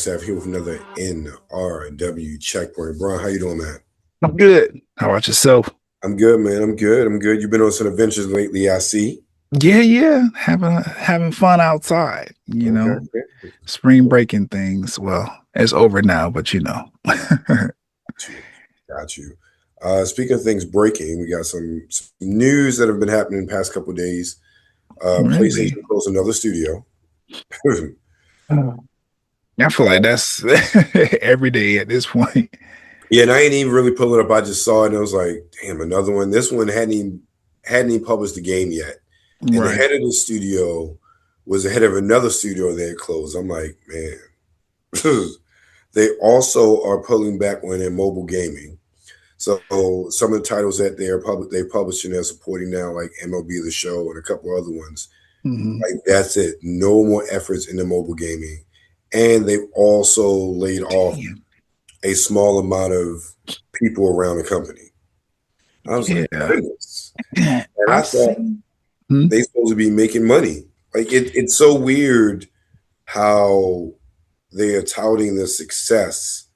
Staff here with another NRW Checkpoint. Brian, how you doing, man? I'm good. How about yourself? I'm good, man. I'm good. You've been on some adventures lately, I see. Yeah. Having fun outside, Okay. spring breaking things. Well, it's over now, but Got you. Speaking of things breaking, we got some news that have been happening in the past couple of days. Really? PlayStation closed another studio. I feel like that's every day at this point. Yeah, and I ain't even really pull it up. I just saw it and I was like, damn, another one. This one hadn't even published the game yet. And the head of the studio was the head of another studio they had closed. I'm like, man. They also are pulling back on their mobile gaming. So some of the titles that they publish and they're supporting now, like MLB The Show and a couple other ones, like that's it. No more efforts in the mobile gaming. And they've also laid off a small amount of people around the company. I was like, goodness. And I thought they're supposed to be making money. Like it's so weird how they are touting the success,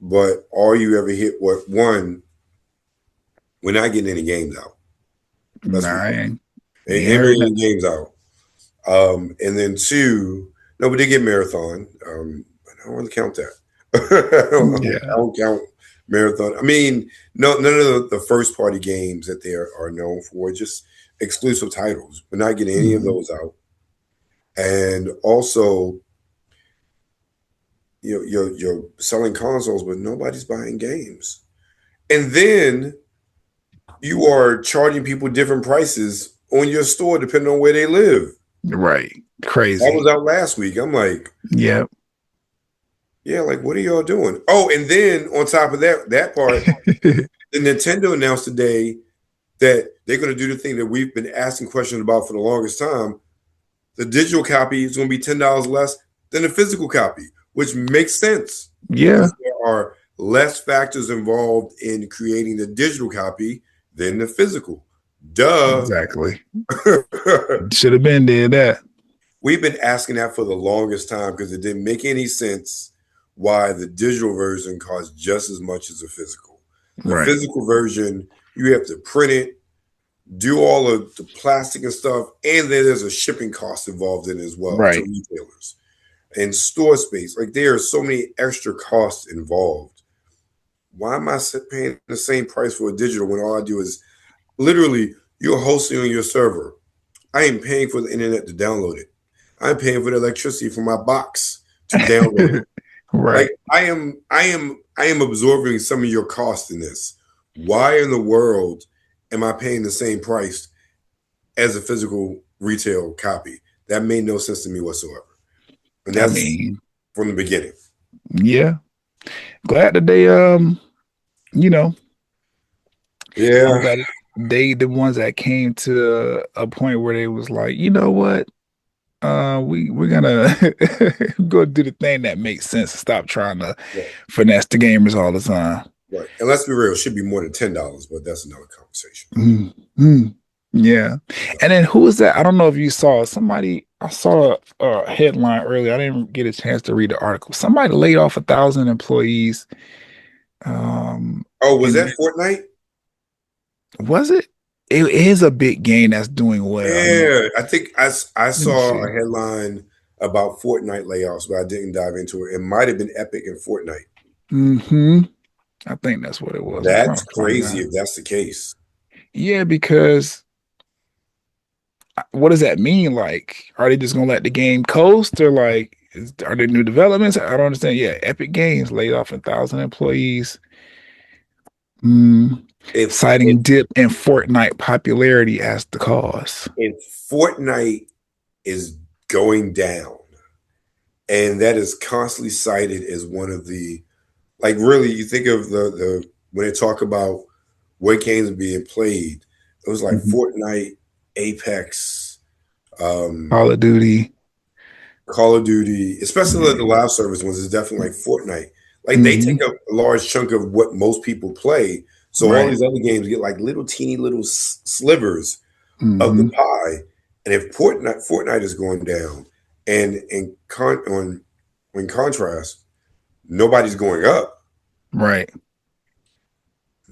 but all you ever hit one, we're not getting any games out. Ain't getting any games out. And then two, no, we did get Marathon. But I don't want to count that. I don't count Marathon. I mean, none of the first party games that they are known for, just exclusive titles. We're not getting any of those out. And also, you're selling consoles, but nobody's buying games. And then you are charging people different prices on your store depending on where they live. Right. Crazy. That was out last week. I'm like, yeah, like, what are y'all doing? Oh, and then on top of that part, the Nintendo announced today that they're going to do the thing that we've been asking questions about for the longest time. The digital copy is going to be $10 less than the physical copy, which makes sense. Yeah. There are less factors involved in creating the digital copy than the physical. Duh. Exactly. Should have been there that. We've been asking that for the longest time because it didn't make any sense why the digital version costs just as much as the physical. The physical version, you have to print it, do all of the plastic and stuff, and then there's a shipping cost involved in it as well to retailers. And store space, like there are so many extra costs involved. Why am I paying the same price for a digital when all I do is literally you're hosting on your server? I ain't paying for the internet to download it. I'm paying for the electricity for my box to download it. Like I am absorbing some of your costs in this. Why in the world am I paying the same price as a physical retail copy? That made no sense to me whatsoever. And that's from the beginning. Yeah. Glad that they they the ones that came to a point where they was like, you know what? We're gonna go do the thing that makes sense and stop trying to finesse the gamers all the time. Right. And let's be real, it should be more than $10, but that's another conversation. Yeah. And then who was that? I don't know if you saw somebody. I saw a headline earlier. I didn't get a chance to read the article. Somebody laid off 1,000 employees. Was that Fortnite? Was it? It is a big game that's doing well. Yeah, I think I saw a headline about Fortnite layoffs, but I didn't dive into it. It might have been Epic and Fortnite. I think that's what it was. That's crazy if that's the case. Yeah, because what does that mean? Like, are they just gonna let the game coast, or like, are there new developments? I don't understand. Yeah, Epic Games laid off 1,000 employees. Citing dip in Fortnite popularity as the cause. If Fortnite is going down, and that is constantly cited as one of the, like, really, you think of the when they talk about what games are being played, it was like Fortnite, Apex, Call of Duty, especially like the live service ones, is definitely like Fortnite. Like they take up a large chunk of what most people play. So all these other games get like teeny little slivers of the pie. And if Fortnite is going down, and in contrast, nobody's going up. Right.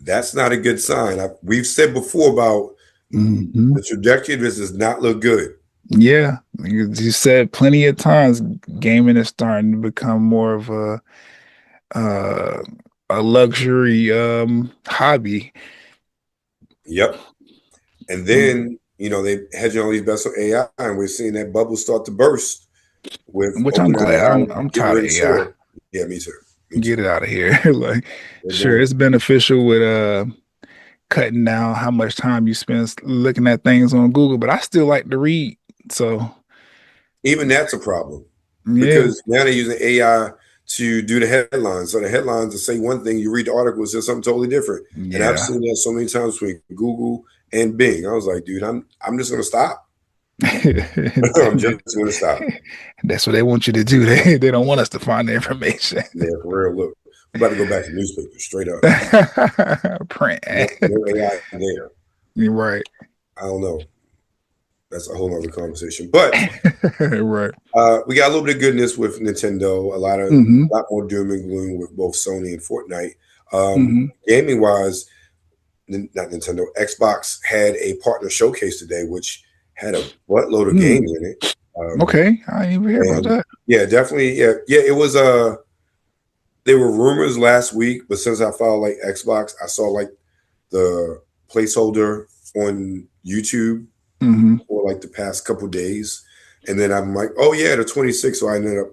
That's not a good sign. We've said before about the trajectory of this does not look good. Yeah, you said plenty of times, gaming is starting to become more of a luxury hobby. Yep. And then, they hedging all these bets on AI, and we're seeing that bubble start to burst with Which I'm glad. OpenAI I'm getting tired of ready to AI. soar. Yeah, me too. Get it out of here. Like, They're sure, doing it's beneficial with cutting down how much time you spend looking at things on Google, but I still like to read. So even that's a problem yeah, because now they're using AI to do the headlines. So the headlines will say one thing, you read the article, it says something totally different. And I've yeah. seen that so many times between Google and Bing. I was like, dude, I'm just gonna stop. I'm just gonna stop. That's what they want you to do. They don't want us to find the information. Yeah, for real. Look, we're about to go back to newspapers straight up. Print. No AI there. You're right. I don't know. That's a whole other conversation. But right. We got a little bit of goodness with Nintendo, a lot more doom and gloom with both Sony and Fortnite. Gaming wise, not Nintendo, Xbox had a partner showcase today, which had a buttload of games in it. Okay, I didn't even hear about that. Yeah, definitely. Yeah. It was there were rumors last week, but since I followed like Xbox, I saw like the placeholder on YouTube for like the past couple days, and then I'm like, oh yeah, the 26th. So I ended up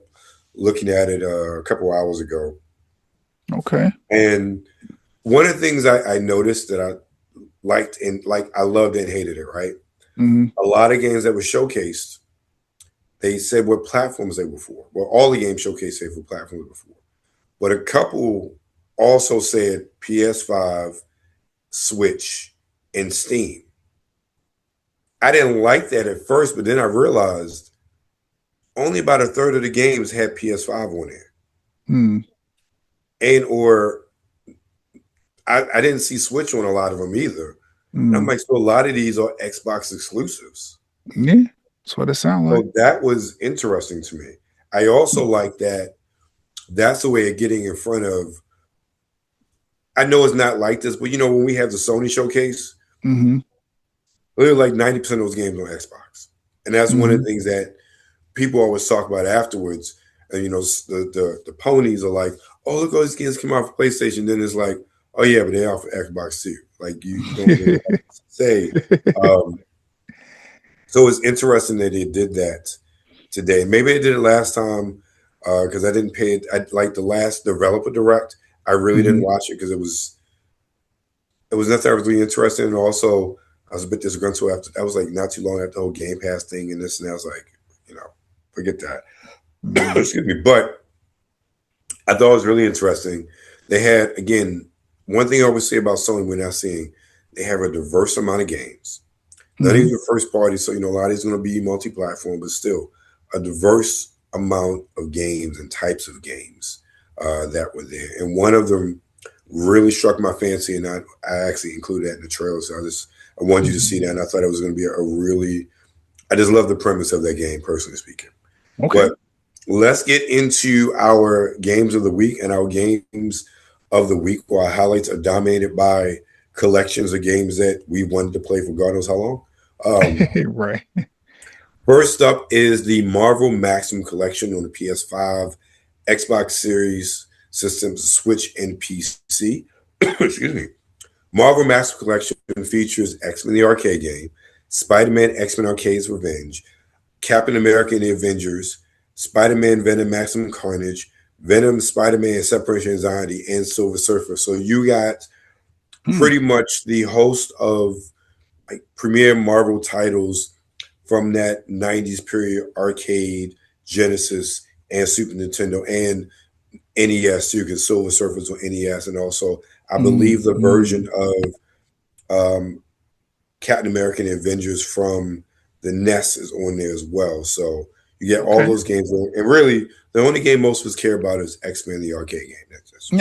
looking at it a couple hours ago. Okay. And one of the things I noticed that I liked and I loved and hated it, right? A lot of games that were showcased, they said what platforms they were for. Well, all the games showcased said what platforms they were for. But a couple also said PS5, Switch, and Steam. I didn't like that at first, but then I realized only about a third of the games had PS5 on there. And or I didn't see Switch on a lot of them either. And I'm like, so a lot of these are Xbox exclusives. Yeah, that's what it sounds like. So that was interesting to me. I also like that that's the way of getting in front of, I know it's not like this, but when we have the Sony showcase, they're like 90% of those games on Xbox. And that's one of the things that people always talk about afterwards. And the ponies are like, oh, look, all these games came out for PlayStation. Then it's like, oh yeah, but they're out for Xbox too. Like you don't really say. So it's interesting that they did that today. Maybe they did it last time because I didn't pay it. I like the last developer direct. I really didn't watch it because it was nothing I was really interested in. And also, I was a bit disgruntled after that was like not too long after the whole Game Pass thing and this and that. I was like, forget that. Excuse me. But I thought it was really interesting. They had, again, one thing I always say about Sony we're not seeing, they have a diverse amount of games. Not even the first party, so a lot of it's going to be multi-platform, but still a diverse amount of games and types of games that were there. And one of them really struck my fancy, and I actually included that in the trailer. So I wanted you to see that, and I thought it was going to be I just love the premise of that game, personally speaking. Okay. But let's get into our games of the week, and our games of the week, where our highlights are dominated by collections of games that we wanted to play for God knows how long. Right. First up is the Marvel MaXimum collection on the PS5, Xbox Series systems, Switch, and PC. Excuse me. Marvel MaXimum collection features X-Men the arcade game, Spider-Man X-Men Arcade's Revenge, Captain America and the Avengers, Spider-Man Venom Maximum Carnage, Venom, Spider-Man Separation Anxiety, and Silver Surfer. So you got pretty much the host of premier Marvel titles from that 90s period, arcade, Genesis, and Super Nintendo, and NES too, because Silver Surfer's on NES, and also I believe the version of Captain America and Avengers from the NES is on there as well. So you get all those games on, and really the only game most of us care about is X-Men the arcade game. That's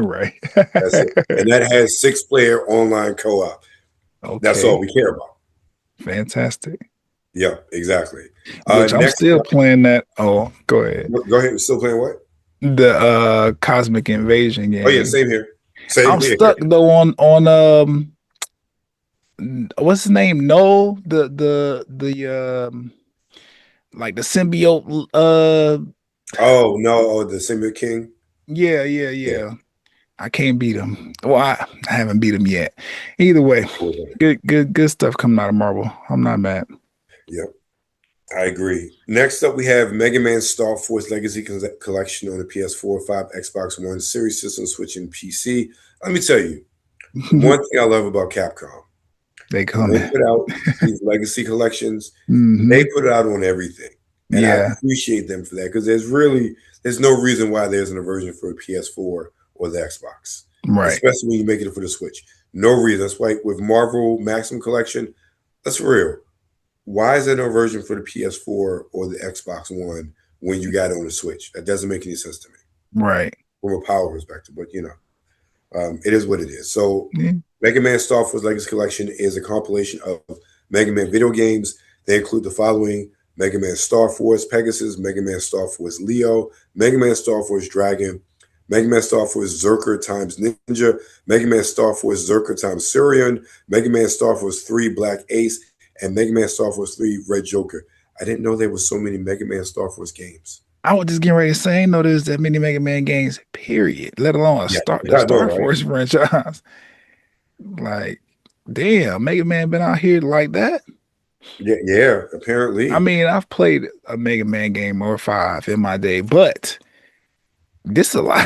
right. That's it. And that has 6-player online co-op. Okay. That's all we care about. Fantastic. Yeah, exactly. Which I'm still playing that. Oh, go ahead. Go ahead. Still playing what? The Cosmic Invasion game. Oh yeah, same here. I'm stuck though on what's his name? No, the like the symbiote. Oh no, the symbiote king. Yeah. I can't beat him. Well, I haven't beat him yet. Either way, good stuff coming out of Marvel. I'm not mad. Yep, I agree. Next up, we have Mega Man Star Force Legacy Collection on the PS4, 5, Xbox One, Series System, Switch, and PC. Let me tell you, one thing I love about Capcom. They put out these legacy collections. They put it out on everything. And I appreciate them for that because there's no reason why there isn't a version for the PS4 or the Xbox. Right. Especially when you make it for the Switch. No reason. That's why with Marvel MaXimum Collection, that's real. Why is there no version for the PS4 or the Xbox One when you got it on the Switch? That doesn't make any sense to me. Right. From a power perspective, but it is what it is. So Mega Man Star Force Legacy Collection is a compilation of Mega Man video games. They include the following: Mega Man Star Force Pegasus, Mega Man Star Force Leo, Mega Man Star Force Dragon, Mega Man Star Force Zerker times Ninja, Mega Man Star Force Zerker times Surian, Mega Man Star Force 3 Black Ace, and Mega Man Star Force 3 Red Joker. I didn't know there were so many Mega Man Star Force games. I was just getting ready to say, I didn't know there's that many Mega Man games, period, let alone the Star Force franchise. Like, damn, Mega Man been out here like that? Yeah, apparently. I mean, I've played a Mega Man game or 5 in my day, but this is a lot.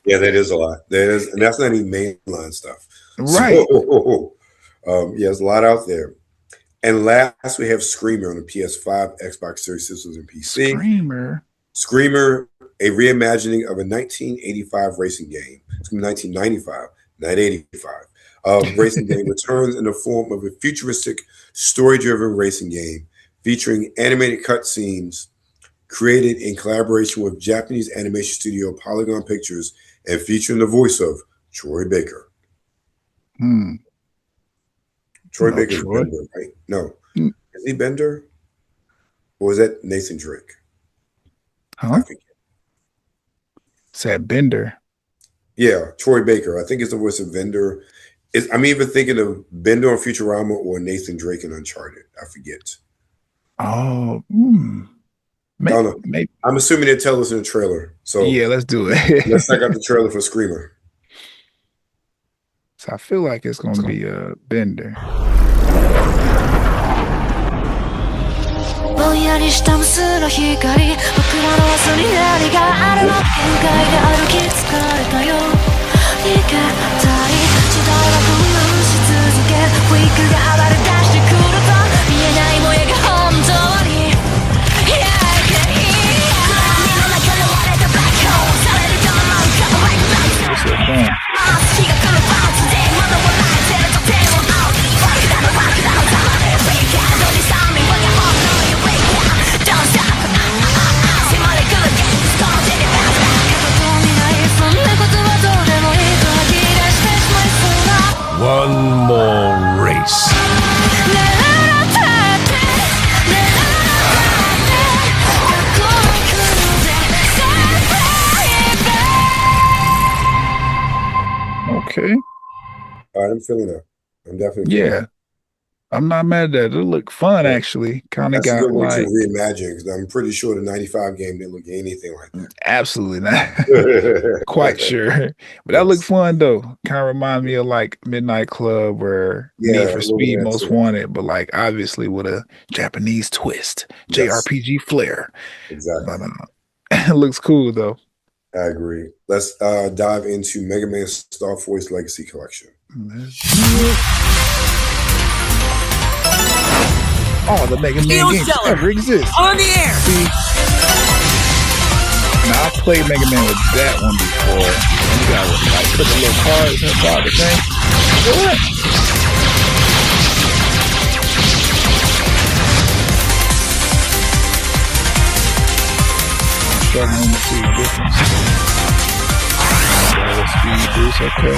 Yeah, that is a lot. And that's not even mainline stuff. Right. So, there's a lot out there. And last, we have Screamer on the PS5, Xbox Series Systems, and PC. Screamer, a reimagining of a 1985 racing game. It's going to be 1995, not 85. Racing game returns in the form of a futuristic, story-driven racing game featuring animated cutscenes created in collaboration with Japanese animation studio Polygon Pictures and featuring the voice of Troy Baker. Troy Baker's Bender, right? No. Is he Bender? Or is that Nathan Drake? Huh? Is that Bender? Yeah, Troy Baker. I think it's the voice of Bender. I'm even thinking of Bender on Futurama or Nathan Drake in Uncharted. I forget. Oh, maybe. I'm assuming they tell us in the trailer. So yeah, let's do it. Let's check out the trailer for Screamer. So I feel like it's going to be a Bender. ぼんやりした無数の光僕らの明日に何があるの限界で歩き疲れたよ逃げたい時代は分断し続けウィークが暴れ出してくると見えないもやが本当に開いていい波の中で割れたバックホールされると思うかワイドライト日が来るバウンスで窓をライゼルと手を青にワクダのワクダのざまでフェイクアドにサミンワが本当に Don't stop 迫り来る現実この手でバズバックこと見ないそんなことはどうでもいいと吐き出してしまいそうだ One more race Okay. All right, I'm feeling it. I'm definitely feeling it. I'm not mad at that. It looked fun, actually. Kind of got like to reimagine because I'm pretty sure the '95 game didn't look anything like that. Absolutely not. Quite sure, but that looked fun though. Kind of remind me of like Midnight Club or Need for Speed Most Wanted, but like obviously with a Japanese twist, JRPG flair. Exactly. But, it looks cool though. I agree. Let's dive into Mega Man Star Force Legacy Collection. All the Mega Man games ever exist. On the air. See? Now I played Mega Man with that one before. And you gotta like put the little cards inside the thing. What? I'm struggling to see the difference. Speed boost, okay.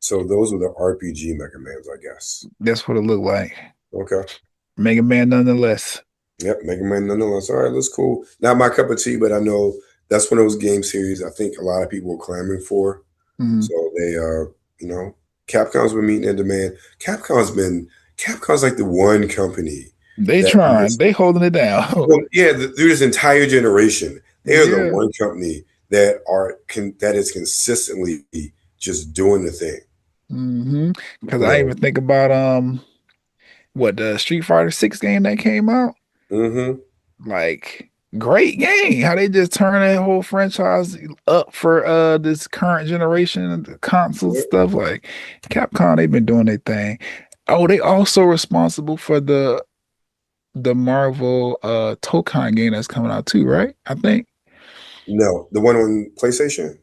So those are the RPG Mega Mans, I guess. That's what it looked like. Okay. Mega Man nonetheless. Yep, Mega Man nonetheless. All right, that's cool. Not my cup of tea, but I know that's one of those game series I think a lot of people are clamoring for. So they Capcom's been meeting in demand. Capcom's like the one company. They trying. They holding it down. Well, yeah, through this entire generation, they are the one company that is consistently just doing the thing. Because I even think about the Street Fighter 6 game that came out. Like, great game. How they just turn that whole franchise up for this current generation console stuff. Like, Capcom, they've been doing their thing. Oh, they also responsible for the Marvel Tokon game that's coming out too, right? I think. No, the one on PlayStation.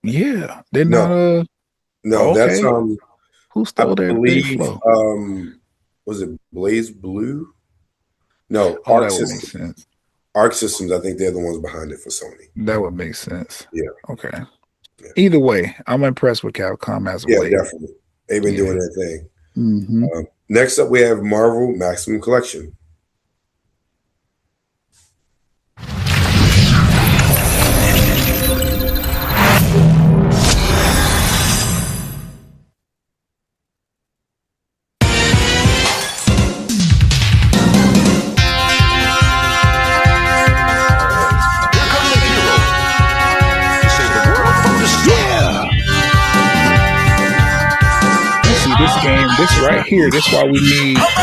Yeah, they're not. No, that's who stole their flow? Was it Blaze Blue? No, Arc Systems. Arc Systems, I think they're the ones behind it for Sony. That would make sense. Yeah. Okay. Yeah. Either way, I'm impressed with Capcom as well. Yeah, definitely. They've been doing their thing. Next up, we have Marvel Maximum Collection. This right here, this is why we need what's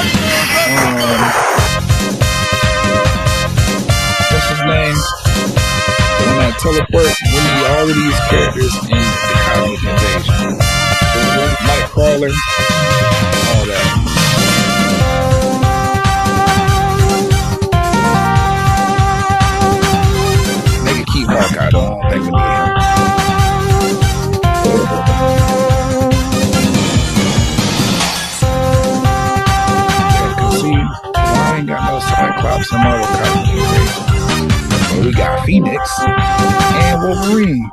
his name? When I teleport, we need all of these characters in the Cosmic Invasion. Nightcrawler, all that. They can keep Hawkeye, though. I don't think we need him. I ain't got no Cyclops and Marvel Cosmic Invasion. But we got Phoenix and Wolverine.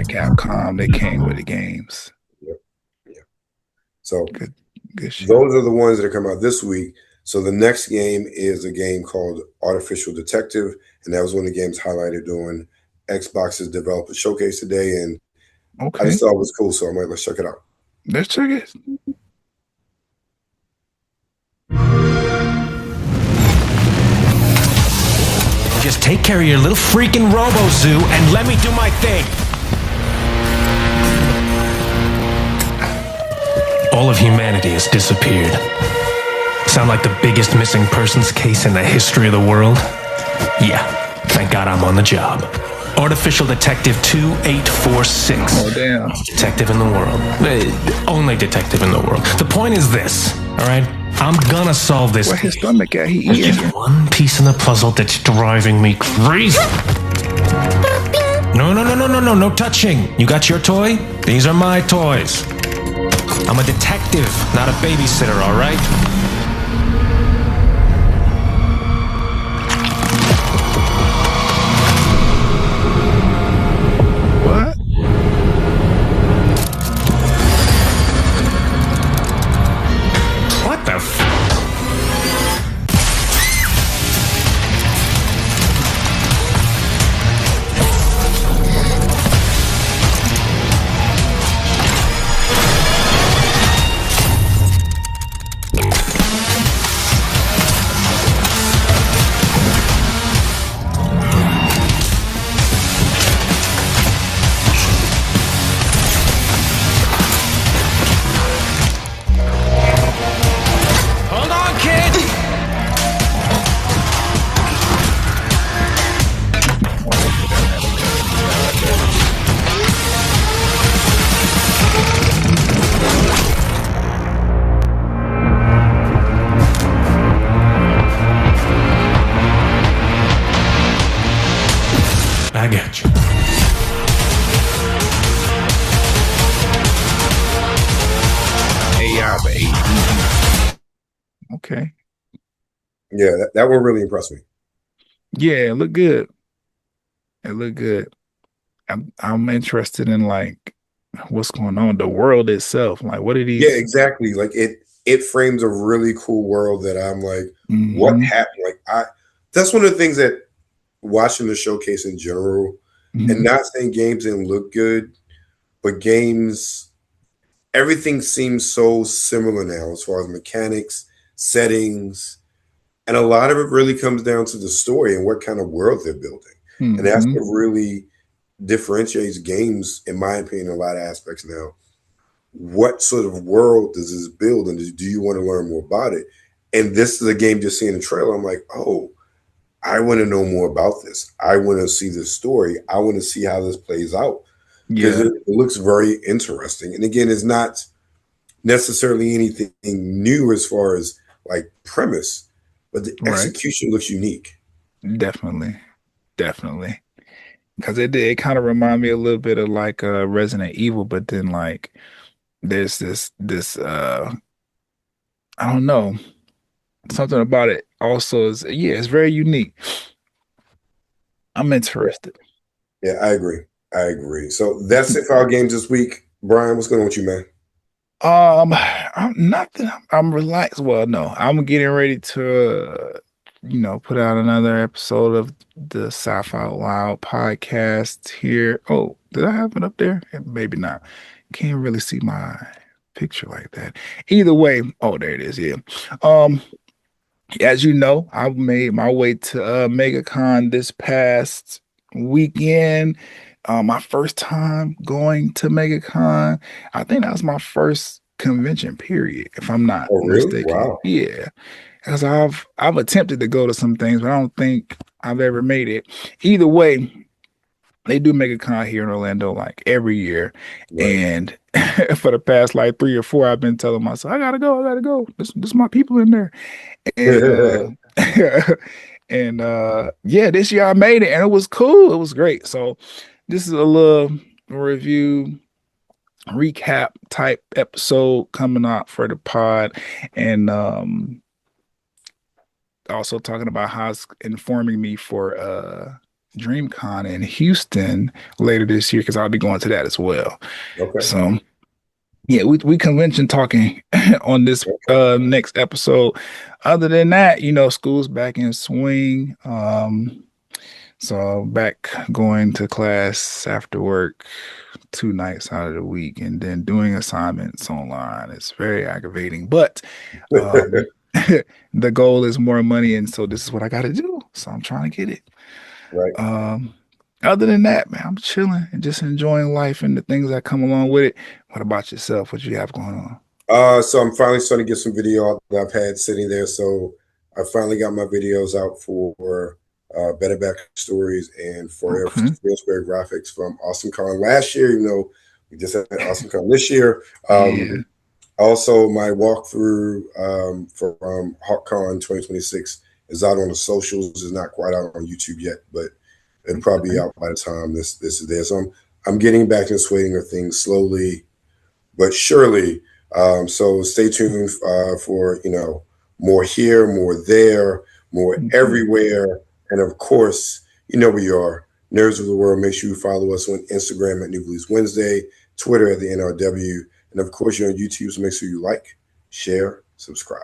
Capcom, they came with the games. Yep. Yeah. So good shit. Those are the ones that are coming out this week. So the next game is a game called Artificial Detective, and that was one of the games highlighted during Xbox's developer showcase today. And I just thought it was cool, so I'm like, let's check it out. Let's check it. Just take care of your little freaking Robo-Zoo and let me do my thing. All of humanity has disappeared. Sound like the biggest missing persons case in the history of the world? Yeah, thank God I'm on the job. Artificial Detective 2846. Oh, damn. Detective in the world. Only detective in the world. The point is this, all right? I'm gonna solve this. Where's his stomach at? He eating. There's one piece in the puzzle that's driving me crazy. No touching. You got your toy? These are my toys. I'm a detective, not a babysitter, all right? What? What the f... Okay. Yeah, that one really impressed me. Yeah, it looked good. It looked good. I'm interested in like what's going on, the world itself. Like, what are Yeah, these? exactly. Like it frames a really cool world that I'm like, what Mm-hmm. happened? Like that's one of the things that watching the showcase in general, and Mm-hmm. not saying games didn't look good, but games, everything seems so similar now as far as mechanics, settings, and a lot of it really comes down to the story and what kind of world they're building. And that's Mm-hmm. what really differentiates games, in my opinion, in a lot of aspects now. What sort of world does this build, and do you want to learn more about it? And this is a game, just seeing the trailer, I'm like, oh, I want to know more about this. I want to see this story. I want to see how this plays out, because Yeah. it looks very interesting. And again, it's not necessarily anything new as far as like premise, but the Right. execution looks unique. Definitely. Definitely. Because it kind of remind me a little bit of like Resident Evil, but then like there's this I don't know, something about it also is, yeah, it's very unique. I'm interested. Yeah, I agree. I agree. So that's it for our games this week. Brian, what's going on with you, man? I'm nothing. I'm relaxed. Well, no, I'm getting ready to, put out another episode of the Sci-Fi Out Loud podcast here. Oh, did I have it up there? Maybe not. Can't really see my picture like that. Either way, oh, there it is. Yeah. Um, as you know, I made my way to MegaCon this past weekend. My first time going to MegaCon. I think that was my first convention period, if I'm not Oh, really? mistaken. Wow. Yeah, because I've attempted to go to some things, but I don't think I've ever made it. Either way, they do MegaCon here in Orlando like every year, Right. and for the past like 3 or 4, I've been telling myself, I gotta go, I gotta go. This my people in there. And yeah, this year I made it and it was cool. It was great. So this is a little review recap type episode coming out for the pod, and also talking about how it's informing me for DreamCon in Houston later this year, because I'll be going to that as well. Okay. So yeah, we convention talking on this next episode. Other than that, school's back in swing. So back going to class after work 2 nights out of the week, and then doing assignments online. It's very aggravating, but um the goal is more money, and so this is what I got to do. So I'm trying to get it. Right. Um, Other than that, man, I'm chilling and just enjoying life and the things that come along with it. What about yourself? What you have going on? So I'm finally starting to get some video out that I've had sitting there. So I finally got my videos out for Better Back Stories and for Okay. Square Graphics from AwesomeCon last year, even though we just had AwesomeCon this year. Yeah. Also, my walkthrough from HawkCon 2026 is out on the socials. It's not quite out on YouTube yet, but it'll probably be out by the time this is there. So I'm getting back in the swing of things slowly but surely. So stay tuned for more here, more there, more everywhere, and of course, you know where you are, Nerds of the World. Make sure you follow us on Instagram at New Blues Wednesday, Twitter at the NRW, and of course you're on YouTube. So make sure you like, share, subscribe.